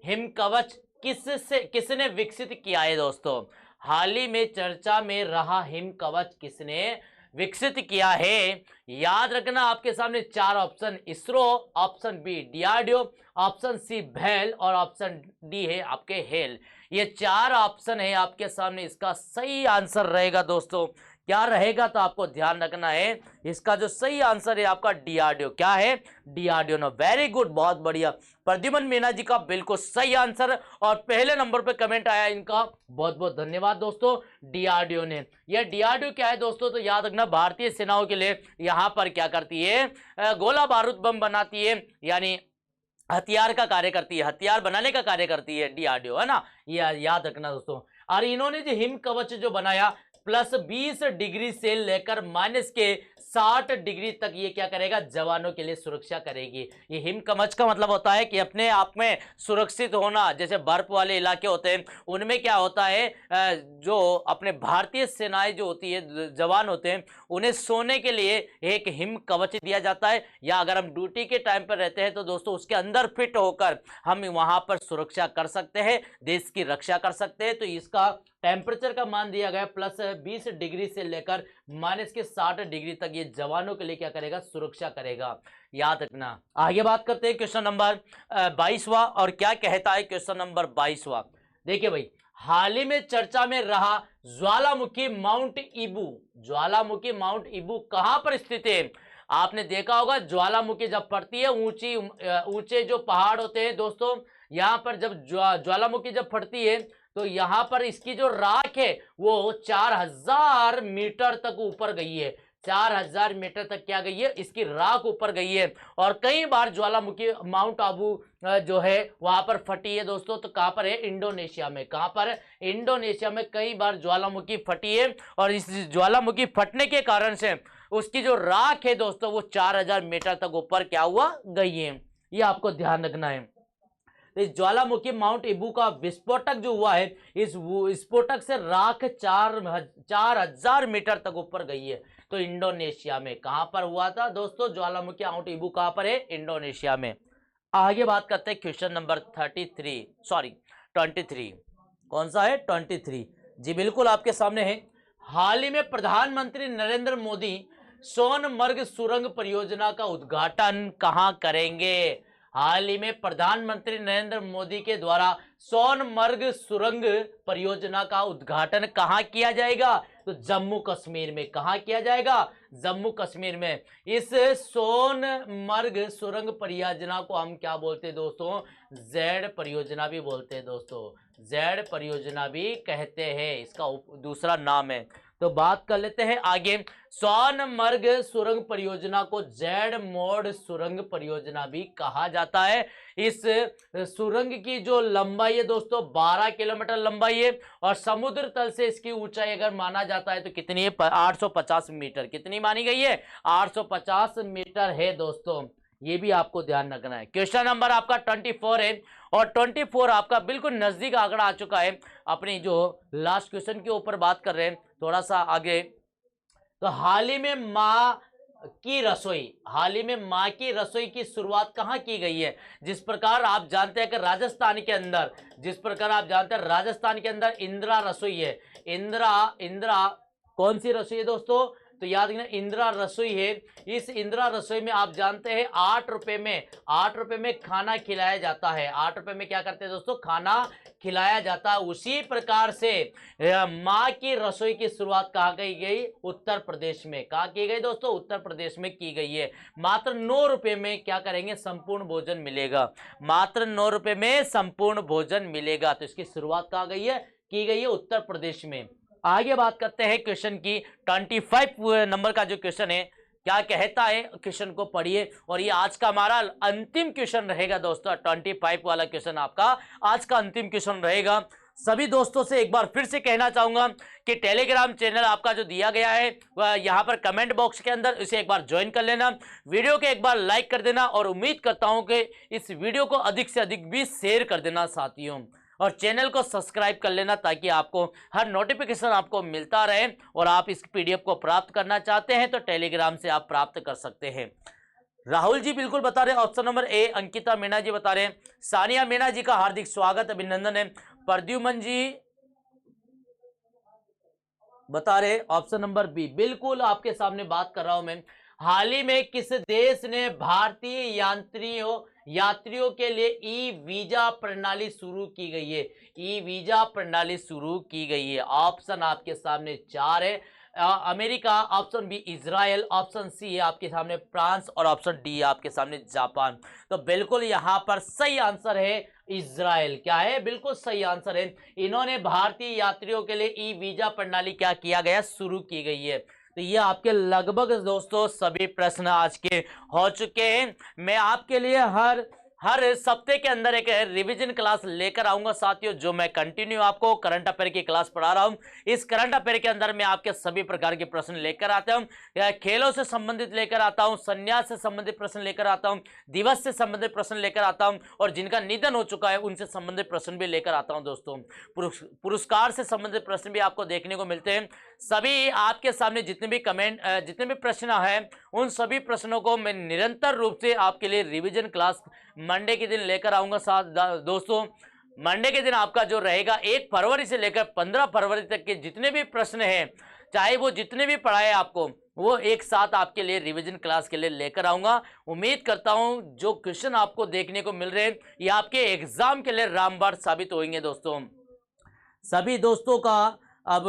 S1: हिम कवच किसने विकसित किया है दोस्तों? हाल ही में चर्चा में रहा हिम कवच किसने विकसित किया है? याद रखना, आपके सामने 4 option, ISRO, option B DRDO, option C भेल, और ऑप्शन डी है आपके हेल। ये 4 ऑप्शन है आपके सामने, इसका सही आंसर रहेगा दोस्तों, क्या रहेगा? तो आपको ध्यान रखना है, इसका जो सही आंसर है आपका डीआरडीओ। क्या है? डीआरडीओ। नो, वेरी गुड, बहुत बढ़िया। प्रद्युमन मीना जी का बिल्कुल सही आंसर, और पहले नंबर पे कमेंट आया इनका, बहुत बहुत धन्यवाद दोस्तों, डीआरडीओ ने। यह डीआरडीओ क्या है दोस्तों? तो याद रखना, भारतीय सेनाओं के लिए यहां पर क्या करती है? गोला बारूद बम बनाती है, यानी हथियार का कार्य करती है, हथियार बनाने का कार्य करती है डीआरडीओ, है ना? ये याद रखना दोस्तों। और इन्होंने जो हिम कवच जो बनाया, +20 डिग्री से लेकर -60 डिग्री तक ये क्या करेगा? जवानों के लिए सुरक्षा करेगी। ये हिम कवच का मतलब होता है कि अपने आप में सुरक्षित होना। जैसे बर्फ वाले इलाके होते हैं, उनमें क्या होता है, जो अपने भारतीय सेनाएं जो होती है, जवान होते हैं, उन्हें सोने के लिए एक हिम कवच दिया जाता है। या अगर हम ड्यूटी के टाइम पर रहते हैं तो दोस्तों, उसके अंदर फिट होकर हम वहां पर सुरक्षा कर सकते हैं, देश की रक्षा कर सकते हैं। तो इसका टेम्परेचर का मान दिया गया +20 डिग्री से लेकर -60 डिग्री तक, ये जवानों के लिए क्या करेगा? सुरक्षा करेगा, याद रखना। आगे बात करते हैं क्वेश्चन नंबर 22वां, और क्या कहता है क्वेश्चन नंबर 22वां? देखिए भाई, हाल ही में चर्चा में रहा ज्वालामुखी माउंट ईबू, ज्वालामुखी माउंट ईबू कहां पर स्थित है? आपने देखा होगा, ज्वालामुखी जब फटती है, ऊंचे जो पहाड़ होते हैं दोस्तों, यहां पर जब ज्वालामुखी जब फटती है, तो यहां पर इसकी जो राख है वो 4000 मीटर तक ऊपर गई है। 4000 मीटर तक क्या गई है? इसकी राख ऊपर गई है। और कई बार ज्वालामुखी माउंट आबू जो है वहां पर फटी है दोस्तों। तो कहां पर है? इंडोनेशिया में। कहां पर? इंडोनेशिया में कई बार ज्वालामुखी फटी है, और इस ज्वालामुखी फटने के कारण से उसकी जो राख है दोस्तों, वो 4000 मीटर तक ऊपर क्या हुआ? गई है। ये आपको ध्यान रखना है। इस ज्वालामुखी माउंट ईबू का विस्फोटक जो हुआ है, इस विस्फोटक से राख 4000 मीटर तक ऊपर गई है। तो इंडोनेशिया में कहां पर हुआ था दोस्तों? ज्वालामुखी माउंट ईबू कहां पर है? इंडोनेशिया में। आगे बात करते हैं क्वेश्चन नंबर 23। कौन सा है? 23। जी बिल्कुल, आपके सामने है। हाल ही में प्रधानमंत्री नरेंद्र मोदी सोनमर्ग सुरंग परियोजना का उद्घाटन कहां करेंगे? हाल ही में प्रधानमंत्री नरेंद्र मोदी के द्वारा सोनमर्ग सुरंग परियोजना का उद्घाटन कहां किया जाएगा? तो जम्मू कश्मीर में। कहां किया जाएगा? जम्मू कश्मीर में। इस सोनमर्ग सुरंग परियोजना को हम क्या बोलते हैं दोस्तों? जेड परियोजना भी बोलते हैं दोस्तों, जेड परियोजना भी कहते हैं, इसका दूसरा नाम है। तो बात कर लेते हैं आगे। सोनमर्ग सुरंग परियोजना को जेड मोड सुरंग परियोजना भी कहा जाता है। इस सुरंग की जो लंबाई है दोस्तों 12 किलोमीटर लंबाई है, और समुद्र तल से इसकी ऊंचाई अगर माना जाता है तो कितनी है? 850 मीटर। कितनी मानी गई है? 850 मीटर है दोस्तों, ये भी आपको ध्यान रखना है। क्वेश्चन नंबर आपका 24 है, और 24 आपका बिल्कुल नजदीक आंकड़ा आ चुका है। अपनी जो लास्ट क्वेश्चन के ऊपर बात कर रहे हैं थोड़ा सा आगे। तो हाल ही में माँ की रसोई की शुरुआत कहाँ की गई है? जिस प्रकार आप जानते हैं कि राजस्थान के अंदर इंदिरा रसोई है। इंदिरा कौन सी रसोई है दोस्तों? तो याद रखना इंदिरा रसोई है। इस इंदिरा रसोई में आप जानते हैं 8 रुपए में खाना खिलाया जाता है। 8 रुपए में क्या करते हैं दोस्तों? खाना खिलाया जाता है। उसी प्रकार से माँ की रसोई की शुरुआत कहाँ की गई? उत्तर प्रदेश में। कहाँ की गई दोस्तों? उत्तर प्रदेश में की गई है। मात्र 9 रुपए में क्या करेंगे? संपूर्ण भोजन मिलेगा। मात्र 9 रुपए में संपूर्ण भोजन मिलेगा। तो इसकी शुरुआत कहाँ गई है? की गई है उत्तर प्रदेश में। आगे बात करते हैं क्वेश्चन की। 25 नंबर का जो क्वेश्चन है क्या कहता है? क्वेश्चन को पढ़िए, और ये आज का हमारा अंतिम क्वेश्चन रहेगा दोस्तों। 25 वाला क्वेश्चन आपका आज का अंतिम क्वेश्चन रहेगा। सभी दोस्तों से एक बार फिर से कहना चाहूंगा कि टेलीग्राम चैनल आपका जो दिया गया है वह यहाँ पर कमेंट बॉक्स के अंदर, इसे एक बार ज्वाइन कर लेना, वीडियो को एक बार लाइक कर देना, और उम्मीद करता हूं कि इस वीडियो को अधिक से अधिक भी शेयर कर देना साथियों, और चैनल को सब्सक्राइब कर लेना ताकि आपको हर नोटिफिकेशन आपको मिलता रहे। और आप इस पीडीएफ को प्राप्त करना चाहते हैं तो टेलीग्राम से आप प्राप्त कर सकते हैं। राहुल जी बिल्कुल बता रहे हैं option number A. Ankita Meena ji बता रहे हैं। सानिया मीणा जी का हार्दिक स्वागत अभिनंदन है। प्रद्युमन जी बता रहे ऑप्शन नंबर बी। बिल्कुल आपके सामने बात कर रहा हूं मैं। हाल ही में किस देश ने भारतीय यात्रियों के लिए ई वीजा प्रणाली शुरू की गई है? ई वीजा प्रणाली शुरू की गई है। ऑप्शन आपके सामने 4 है। America, option B Israel, option C है आपके सामने फ्रांस, और ऑप्शन डी आपके सामने जापान। तो बिल्कुल यहां पर सही आंसर है इजराइल। क्या है? बिल्कुल सही आंसर है। इन्होंने भारतीय यात्रियों के लिए ई वीजा प्रणाली क्या किया गया? शुरू की गई है। तो ये आपके लगभग दोस्तों सभी प्रश्न आज के हो चुके हैं। मैं आपके लिए हर सप्ते के अंदर एक रिवीजन क्लास लेकर आऊंगा साथियों, जो मैं कंटिन्यू आपको करंट अफेयर की क्लास पढ़ा रहा हूं। इस करंट अफेयर के अंदर मैं आपके सभी प्रकार के प्रश्न लेकर आता हूं। खेलों से संबंधित लेकर आता हूं, संन्यास से संबंधित प्रश्न लेकर आता हूं, दिवस से संबंधित प्रश्न लेकर आता हूं, और जिनका निधन हो चुका है उनसे संबंधित प्रश्न भी लेकर आता हूं दोस्तों। पुरस्कार से संबंधित प्रश्न भी आपको देखने को मिलते हैं। सभी आपके सामने जितने भी प्रश्न हैं उन सभी प्रश्नों को मैं निरंतर रूप से आपके लिए रिवीजन क्लास मंडे के दिन लेकर आऊंगा दोस्तों। मंडे के दिन आपका जो रहेगा 1 फरवरी से लेकर 15 फरवरी तक के जितने भी प्रश्न हैं, चाहे वो जितने भी पढ़ाए आपको, वो एक साथ आपके लिए रिवीजन क्लास के लिए लेकर आऊंगा। उम्मीद करता हूं जो क्वेश्चन आपको देखने को मिल रहे हैं ये आपके एग्जाम के लिए रामबाण साबित होंगे दोस्तों। सभी दोस्तों का अब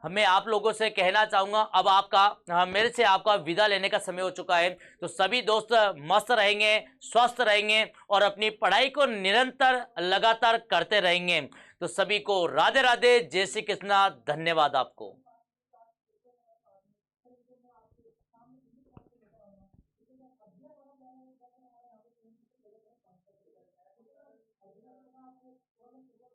S1: मैं आप लोगों से कहना चाहूंगा, अब आपका मेरे से आपका विदा लेने का समय हो चुका है। तो सभी दोस्त मस्त रहेंगे, स्वस्थ रहेंगे, और अपनी पढ़ाई को निरंतर लगातार करते रहेंगे। तो सभी को राधे राधे, जय श्री कृष्णा, धन्यवाद आपको।